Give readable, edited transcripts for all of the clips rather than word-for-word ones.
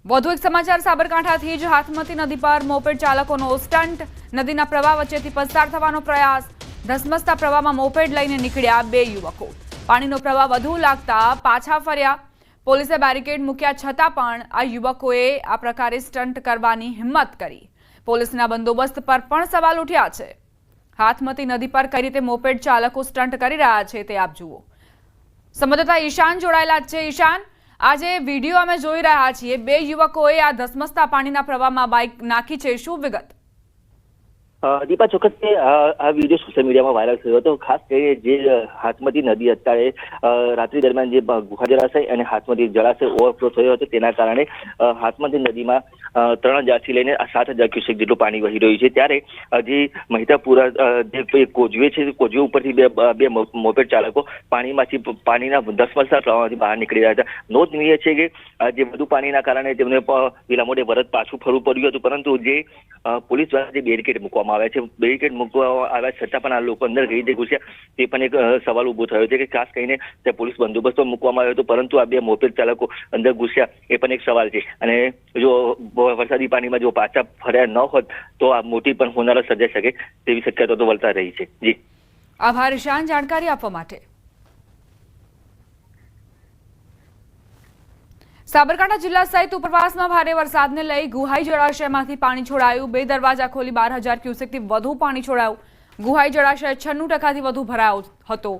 વધુ એક સમાચાર સાબરકાંઠાથી જ હાથમતી નદી પર મોપેડ ચાલકોનો સ્ટન્ટ, નદીના પ્રવાહ વચ્ચેથી પસાર થવાનો પ્રયાસ, ધસમસતા પ્રવાહમાં મોપેડ લઈને નીકળ્યા બે યુવકો, પાણીનો પ્રવાહ વધુ લાગતા પાછા ફર્યા, પોલીસે બેરિકેડ મૂક્યા છતાં પણ આ યુવકોએ આ પ્રકારે સ્ટન્ટ કરવાની હિંમત કરી, પોલીસના બંદોબસ્ત પર પણ સવાલ ઉઠ્યા છે। હાથમતી નદી પર કઈ રીતે મોપેડ ચાલકો સ્ટન્ટ કરી રહ્યા છે તે આપ જુઓ। સંવાદદાતા ઈશાન જોડાયેલા છે। ઈશાન, આજે વિડીયો અમે જોઈ રહ્યા છીએ, બે યુવકોએ આ ધસમસતા પાણીના પ્રવાહમાં બાઇક નાખી છે, શું વિગત? દીપા, ચોક્કસ આ વિડીયો સોશિયલ મીડિયામાં વાયરલ થયો હતો। ખાસ કરીને જે હાથમતી નદી અત્યારે રાત્રિ દરમિયાન જે ગુહા જળાશય અને હાથમતી જળાશય ઓવરફ્લો થયો હતો તેના કારણે હાથમતી નદીમાં 3000થી લઈને 7000 ક્યુસેક જેટલું પાણી વહી રહ્યું છે। ત્યારે જે મહિતાપુરા જે કોઝવે છે, કોઝવે ઉપરથી બે મોપેડ ચાલકો પાણીના ધસમસતા પ્રવાહમાંથી બહાર નીકળી રહ્યા હતા। નોંધનીય છે કે જે વધુ પાણીના કારણે તેમને પેલા મોઢે પરત પાછું ફરવું પડ્યું હતું, પરંતુ જે પોલીસ દ્વારા જે બેરિકેડ મૂકવામાં આવ્યા છે, બેરિકેડ મૂકવામાં આવ્યા છતાં પણ આ લોકો અંદર કઈ રીતે ઘૂસ્યા તે પણ એક સવાલ ઉભો થયો છે કે ખાસ કરીને તે પોલીસ બંદોબસ્ત મૂકવામાં આવ્યો હતો, પરંતુ આ બે મોપેડ ચાલકો અંદર ઘૂસ્યા એ પણ એક સવાલ છે। અને જો વરસાદી પાણીમાં જો પાછા ફર્યા ન હોત તો આ મોટી પણ હોનારત સર્જાઈ શકે તેવી શક્યતા તો વર્તાઈ રહી છે। જી, આભાર ઈશાન જાણકારી આપવા માટે। સાબરકાંઠા જિલ્લા સહિત ઉપરવાસમાં ભારે વરસાદને લઈ ગુહાઈ જળાશયમાંથી પાણી છોડાયું, 2 દરવાજા ખોલી 12000 ક્યુસેકથી વધુ પાણી છોડાયું। ગુહાઈ જળાશય 96%થી વધુ ભરાયો હતો।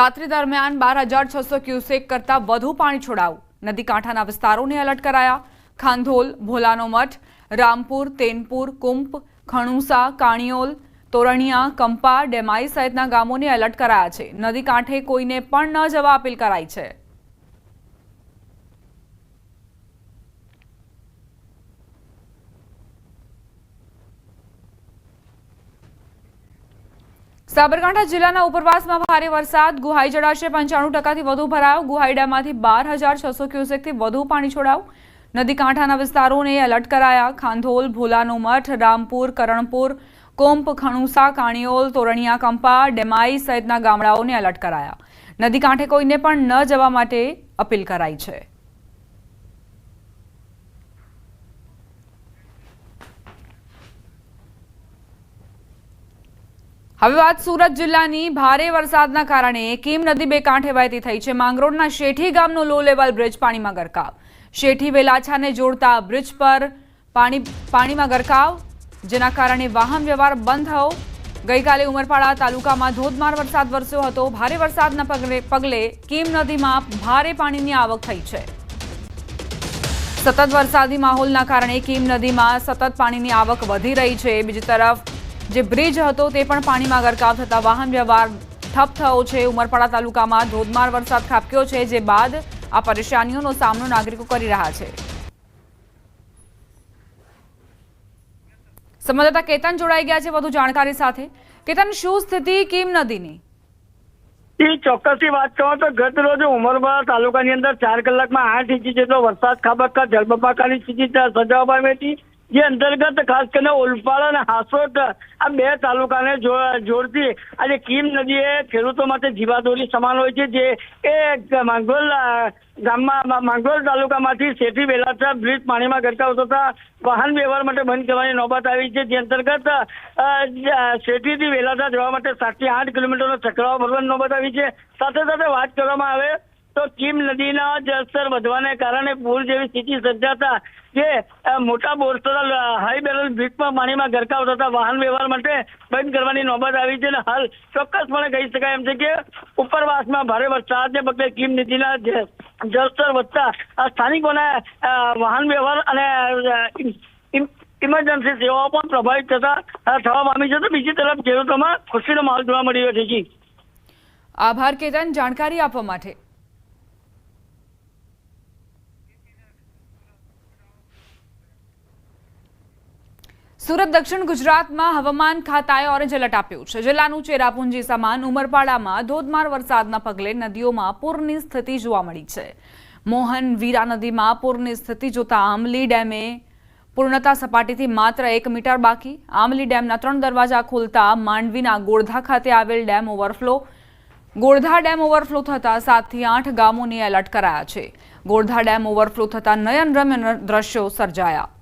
રાત્રિ દરમિયાન 12600 ક્યુસેક કરતા વધુ પાણી છોડાયું। નદી કાંઠાના વિસ્તારોને એલર્ટ કરાયા। ખાંધોલ, ભોલાનો મઠ, રામપુર, તેનપુર, કુંપ, ખણુસા, કાણિયોલ, તોરણિયા, કંપા, ડેમાઈ સહિતના ગામોને એલર્ટ કરાયા છે। નદી કાંઠે કોઈને પણ ન જવા અપીલ કરાઈ છે। સાબરકાંઠા જિલ્લાના ઉપરવાસમાં ભારે વરસાદ, ગુહાઈ જળાશય 95%થી વધુ ભરાયો। ગુહાઈ ડેમમાંથી 12600 ક્યુસેકથી વધુ પાણી છોડાયું। નદી કાંઠાના વિસ્તારોને એલર્ટ કરાયા। ખાંધોલ, ભોલાનો મઠ, રામપુર, કરણપુર, કોંપ, ખણુસા, કાણિયોલ, તોરણિયા, કંપા, ડેમાઈ સહિતના ગામડાઓને એલર્ટ કરાયા। નદી કાંઠે કોઈને પણ ન જવા માટે અપીલ કરાઈ છે। હવે વાત સુરત જિલ્લાની। ભારે વરસાદના કારણે કીમ નદી બે કાંઠે વહેતી થઈ છે। માંગરોળના શેઠી ગામનો લો લેવલ બ્રિજ પાણીમાં ગરકાવ। શેઠી વેલાછાને જોડતા બ્રિજ પર પાણીમાં ગરકાવ, જેના કારણે વાહન વ્યવહાર બંધ થયો। ગઈકાલે ઉમરપાડા તાલુકામાં ધોધમાર વરસાદ વરસ્યો હતો। ભારે વરસાદના પગલે કીમ નદીમાં ભારે પાણીની આવક થઈ છે। સતત વરસાદી માહોલના કારણે કીમ નદીમાં સતત પાણીની આવક વધી રહી છે। બીજી તરફ જે બ્રિજ હતો તે પણ પાણીમાં ગરકાવ થતા વાહન વ્યવહાર ઠપ થયો છે। ઉમરપાડા તાલુકામાં ધોધમાર વરસાદ ખાબક્યો છે, જે બાદ આ પરેશાનીઓનો સામનો નાગરિકો કરી રહ્યા છે। સંવાદદાતા કેતન જોડાઈ ગયા છે વધુ જાણકારી સાથે। કેતન, શું સ્થિતિ કીમ નદીની? ચોક્કસથી વાત કરો તો ગત રોજ ઉમરપાડા તાલુકાની અંદર 4 કલાકમાં 8 ઇંચ જેટલો વરસાદ ખાબકતા જળબંબાકારની સ્થિતિ સર્જાવા પામી હતી, જે અંતર્ગત ખાસ કરીને ઓલપાડ અને હાસોટ આ બે તાલુકાને જોડતી આજે કીમ નદી એ ખેડૂતો માટે જીવાદોરી સમાન હોય છે। જે એ માંગરોળ ગામમાં માંગરોળ તાલુકામાંથી શેઠી વેલાછા બ્રિજ પાણીમાં ગરકાવ થતા વાહન વ્યવહાર માટે બંધ કરવાની નોબત આવી છે। જે અંતર્ગત શેઠીથી વેલાછા જવા માટે 7 થી 8 કિલોમીટરનો ચક્રાવો ભરવાની નોબત આવી છે। સાથે સાથે વાત કરવામાં આવે તો કીમ નદીના જળસ્તર વધવાને કારણે પૂર જેવી સ્થિતિ સર્જાતા જે મોટા બોરસદ હાઈ બેરલ બ્રિજમાં પાણીમાં ગરકાવ થતા વાહન વ્યવહાર માટે બંધ કરવાની નોબત આવી છે। અને હાલ ચોક્કસપણે કહી શકાય એમ છે કે ઉપરવાસમાં ભારે વરસાદને પગલે કીમ નદીના જળસ્તર વધતા સ્થાનિકોને વાહન વ્યવહાર અને ઇમરજન્સી સેવાઓ પણ પ્રભાવિત થવા પામી છે। તો બીજી તરફ ખેડૂતોમાં ખુશીનો માહોલ જોવા મળી રહ્યો છે। આભાર કેતન જાણકારી આપવા માટે। સુરત દક્ષિણ ગુજરાતમાં હવામાન ખાતાએ ઓરેન્જ એલર્ટ આપ્યું છે। જિલ્લાનું ચેરાપુંજી સમાન ઉમરપાડામાં ધોધમાર વરસાદના પગલે નદીઓમાં પૂરની સ્થિતિ જોવા મળી છે। મોહન વીરા નદીમાં પૂરની સ્થિતિ જોતા આમલી ડેમે પૂર્ણતા સપાટીથી માત્ર 1 મીટર બાકી। આમલી ડેમના 3 દરવાજા ખોલતા માંડવીના ગોળધા ખાતે આવેલ dam overflow. Gordha dam overflow થતાં 7 થી 8 ગામોને એલર્ટ કરાયા છે. ગોરધા ડેમ ઓવરફ્લો થતાં નયનરમ્ય દ્રશ્યો સર્જાયા.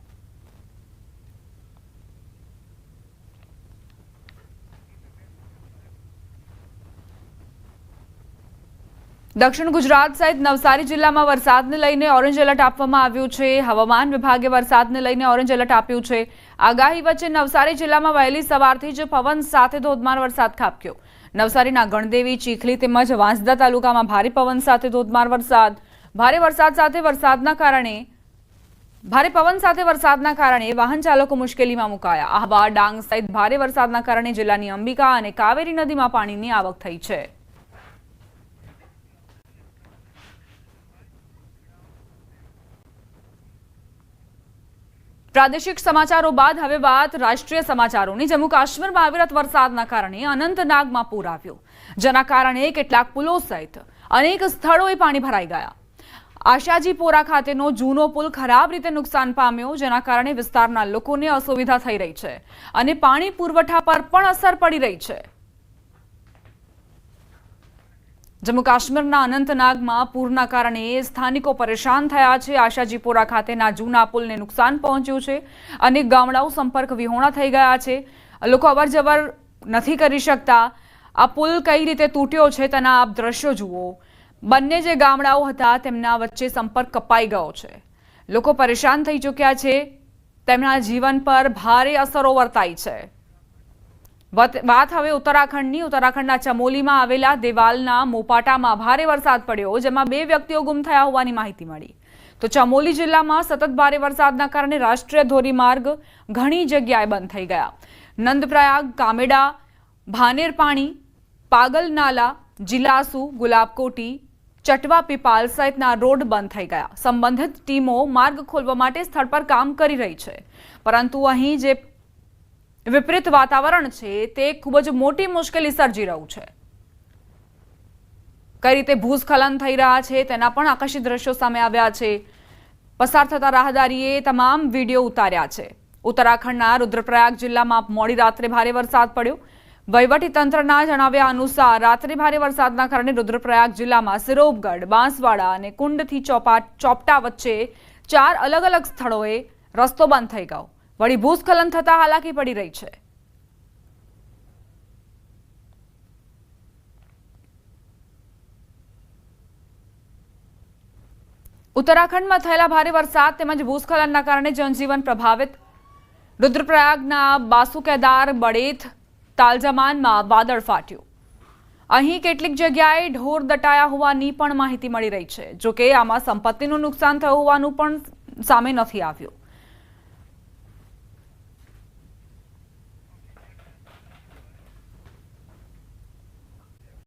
દક્ષિણ ગુજરાત સહિત નવસારી જિલ્લામાં વરસાદને લઈને ઓરેન્જ એલર્ટ આપવામાં આવ્યું છે. હવામાન વિભાગે વરસાદને લઈને ઓરેન્જ એલર્ટ આપ્યું છે. આગાહી વચ્ચે નવસારી જિલ્લામાં વહેલી સવારથી જ પવન સાથે ધોધમાર વરસાદ ખાબક્યો. નવસારીના ગણદેવી, ચીખલી તેમજ વાંસદા તાલુકામાં ભારે પવન સાથે ધોધમાર વરસાદ. ભારે પવન સાથે વરસાદના કારણે વાહન ચાલકો મુશ્કેલીમાં મુકાયા. આહવા, ડાંગ સહિત ભારે વરસાદના કારણે જિલ્લાની અંબિકા અને કાવેરી નદીમાં પાણીની આવક થઈ છે. પ્રાદેશિક સમાચારો બાદ હવે વાત રાષ્ટ્રીય સમાચારોની. જમ્મુ કાશ્મીરમાં અવિરત વરસાદના કારણે અનંતનાગમાં પૂર આવ્યું, જેના કારણે કેટલાક પુલો સહિત અનેક સ્થળોએ પાણી ભરાઈ ગયા. આશાજીપોરા ખાતેનો જૂનો પુલ ખરાબ રીતે નુકસાન પામ્યો, જેના કારણે વિસ્તારના લોકોને અસુવિધા થઈ રહી છે અને પાણી પુરવઠા પર પણ અસર પડી રહી છે. જમ્મુ કાશ્મીરના અનંતનાગમાં પૂરના કારણે સ્થાનિકો પરેશાન થયા છે. આશાજીપોરા ખાતેના જૂના પુલને નુકસાન પહોંચ્યું છે. અનેક ગામડાઓ સંપર્ક વિહોણા થઈ ગયા છે. લોકો અવરજવર નથી કરી શકતા. આ પુલ કઈ રીતે તૂટ્યો છે તેના આપ દ્રશ્યો જુઓ. બંને જે ગામડાઓ હતા તેમના વચ્ચે સંપર્ક કપાઈ ગયો છે. લોકો પરેશાન થઈ ચૂક્યા છે. તેમના જીવન પર ભારે અસરો વર્તાઈ છે. વાત હવે ઉત્તરાખંડની. ઉત્તરાખંડના ચમોલીમાં આવેલા દેવાલના મોપાટામાં ભારે વરસાદ પડ્યો, જેમાં 2 વ્યક્તિઓ ગુમ થયા હોવાની માહિતી મળી. તો ચમોલી જિલ્લામાં સતત ભારે વરસાદના કારણે રાષ્ટ્રીય ધોરીમાર્ગ ઘણી જગ્યાએ બંધ થઈ ગયા. નંદપ્રયાગ, કામેડા, ભાનેરપાણી, પાગલનાલા, જીલાસુ, ગુલાબકોટી, ચટવા પીપાલ સહિતના રોડ બંધ થઈ ગયા. સંબંધિત ટીમો માર્ગ ખોલવા માટે સ્થળ પર કામ કરી રહી છે, પરંતુ અહીં જે વિપરીત વાતાવરણ છે તે ખૂબ જ મોટી મુશ્કેલી સર્જી રહ્યું છે. કઈ રીતે ભૂસ્ખલન થઈ રહ્યા છે તેના પણ આકર્ષક દ્રશ્યો સામે આવ્યા છે. પસાર થતા રાહદારીએ તમામ વિડીયો ઉતાર્યા છે. ઉત્તરાખંડના રુદ્રપ્રયાગ જિલ્લામાં મોડી રાત્રે ભારે વરસાદ પડ્યો. વહીવટીતંત્રના જણાવ્યા અનુસાર રાત્રે ભારે વરસાદના કારણે રુદ્રપ્રયાગ જિલ્લામાં સિરોબગઢ, બાંસવાડા અને કુંડથી ચોપટા વચ્ચે 4 અલગ અલગ સ્થળોએ રસ્તો બંધ થઈ ગયો. વળી ભૂસ્ખલન થતા હાલાકી પડી રહી છે. ઉત્તરાખંડમાં થયેલા ભારે વરસાદ તેમજ ભૂસ્ખલનના કારણે જનજીવન પ્રભાવિત. રુદ્રપ્રયાગના બાસુકેદાર, બડેથ, તાલજમાનમાં વાદળ ફાટ્યું. અહીં કેટલીક જગ્યાએ ઢોર દટાયા હોવાની પણ માહિતી મળી રહી છે. જોકે આમાં સંપત્તિનું નુકસાન થયું હોવાનું પણ સામે નથી આવ્યું.